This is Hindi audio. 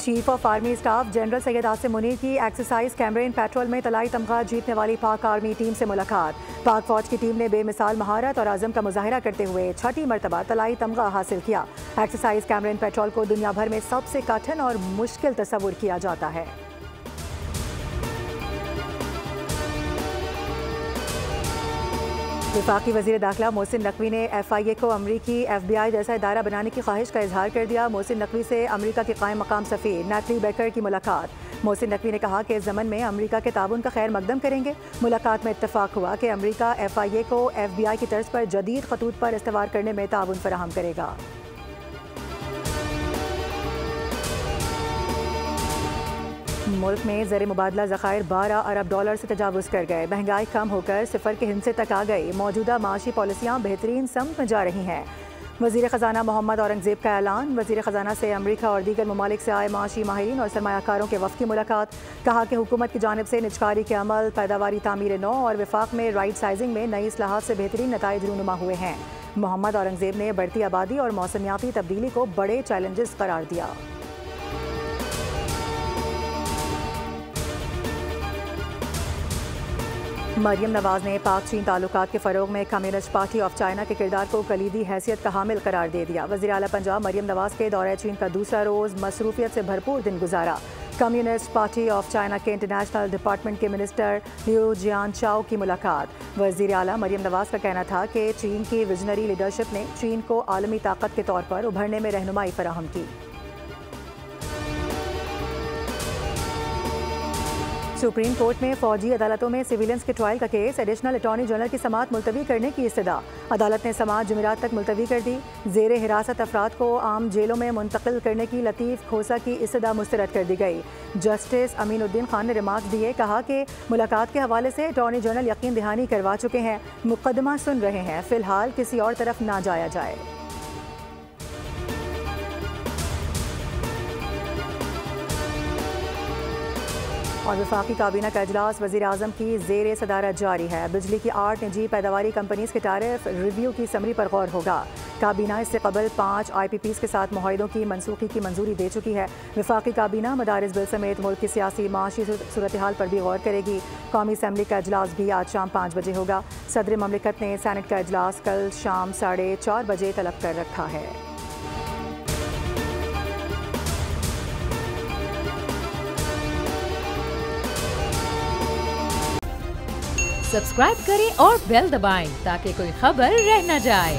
Chief of army staff general Syed Asim Munir की एक्सरसाइज कैमरेन पेट्रोल में तलाई तमगा जीतने वाली पाक आर्मी टीम से मुलाकात। पाक फौज की टीम ने बेमिसाल महारत और आज़म का मुजाहिरा करते हुए छठी मरतबा तलाई तमगा हासिल किया। एक्सरसाइज कैमरेन पेट्रोल को दुनिया भर में सबसे कठिन और मुश्किल तस्वुर किया जाता है। वफाकी वज़ीर दाखिला मोहसिन नकवी ने FIA को अमरीकी FBI जैसा इदारा बनाने की ख्वाहिश का इजहार कर दिया। मोहसिन नकवी से अमरीका के कायम मकाम सफ़ीर नैटली बेकर की मुलाकात। मोहसिन नकवी ने कहा कि इस ज़मन में अमरीका के ताउन का खैर मकदम करेंगे। मुलाकात में इत्तफाक हुआ कि अमरीका FIA को FBI की तर्ज पर जदीद खतूत पर इस्तेमाल करने में ताउन फराहम करेगा। मुल्क में ज़र मुबादला ज़खायर 12 अरब डॉलर से तजावुज़ कर गए। महंगाई कम होकर सिफर के हिस्से तक आ गई। मौजूदा माशी पॉलिसियाँ बेहतरीन समत में जा रही हैं। वज़ीर ख़जाना मोहम्मद औरंगज़ेब का ऐलान। वज़ीर ख़जाना से अमरीका और दीगर ममालिक से आए माशी माहिरीन और सरमायाकारों के वफ़द की मुलाकात। कहा कि हुकूमत की जानिब से निजकारी के अमल, पैदावारी तामीर नौ और वफाक में राइट साइजिंग में नई इस्लाहात से बेहतरीन नताइज रूनुमा हुए हैं। मोहम्मद औरंगज़ेब ने बढ़ती आबादी और मौसमियाती तब्दीली को बड़े चैलेंजेस करार दिया। मरियम नवाज ने पाक चीन ताल्लुकात के फ़रोग में कम्युनिस्ट पार्टी ऑफ चाइना के किरदार को कलीदी हैसियत का हामिल करार दे दिया। वज़ीर आला पंजाब मरियम नवाज के दौरे चीन का दूसरा रोज़ मसरूफियत से भरपूर दिन गुजारा। कम्युनिस्ट पार्टी ऑफ चाइना के इंटरनेशनल डिपार्टमेंट के मिनिस्टर लिऊ जियानचाओ की मुलाकात। वज़ीर आला मरियम नवाज का कहना था कि चीन की विजनरी लीडरशिप ने चीन को आलमी ताकत के तौर पर उभरने में रहनुमाई फराहम की। सुप्रीम कोर्ट में फौजी अदालतों में सिविलियंस के ट्रायल का केस एडिशनल अटॉर्नी जनरल की समाअत मुलतवी करने की इस्तदा। अदालत ने समाअत जुमेरात तक मुलतवी कर दी। जेर हिरासत अफराद को आम जेलों में मुंतकिल करने की लतीफ़ खोसा की इस्तदा मुस्तरद कर दी गई। जस्टिस अमीनुद्दीन खान ने रिमार्क दिए, कहा कि मुलाकात के हवाले से अटॉर्नी जनरल यकीन दहानी करवा चुके हैं, मुकदमा सुन रहे हैं, फ़िलहाल किसी और तरफ ना जाया जाए। और वफाकी काबीना का इजलास वज़ीर आज़म की ज़ेर सदारत जारी है। बिजली की 8 निजी पैदावारी कंपनीज़ के टैरिफ रिव्यू की समरी पर गौर होगा। काबीना इससे कबल 5 IPPs के साथ मुआहिदों की मनसूखी की मंजूरी दे चुकी है। वफाकी काबीना मदारिस बिल समेत मुल्क की सियासी माशी सूरत हाल पर भी गौर करेगी। कौमी असम्बली का इजलास भी आज शाम 5 बजे होगा। सदर ममलिकत ने सैनेट का इजलास कल शाम 4:30 बजे तलब कर रखा है। सब्सक्राइब करें और बेल दबाएं ताकि कोई खबर रह न जाए।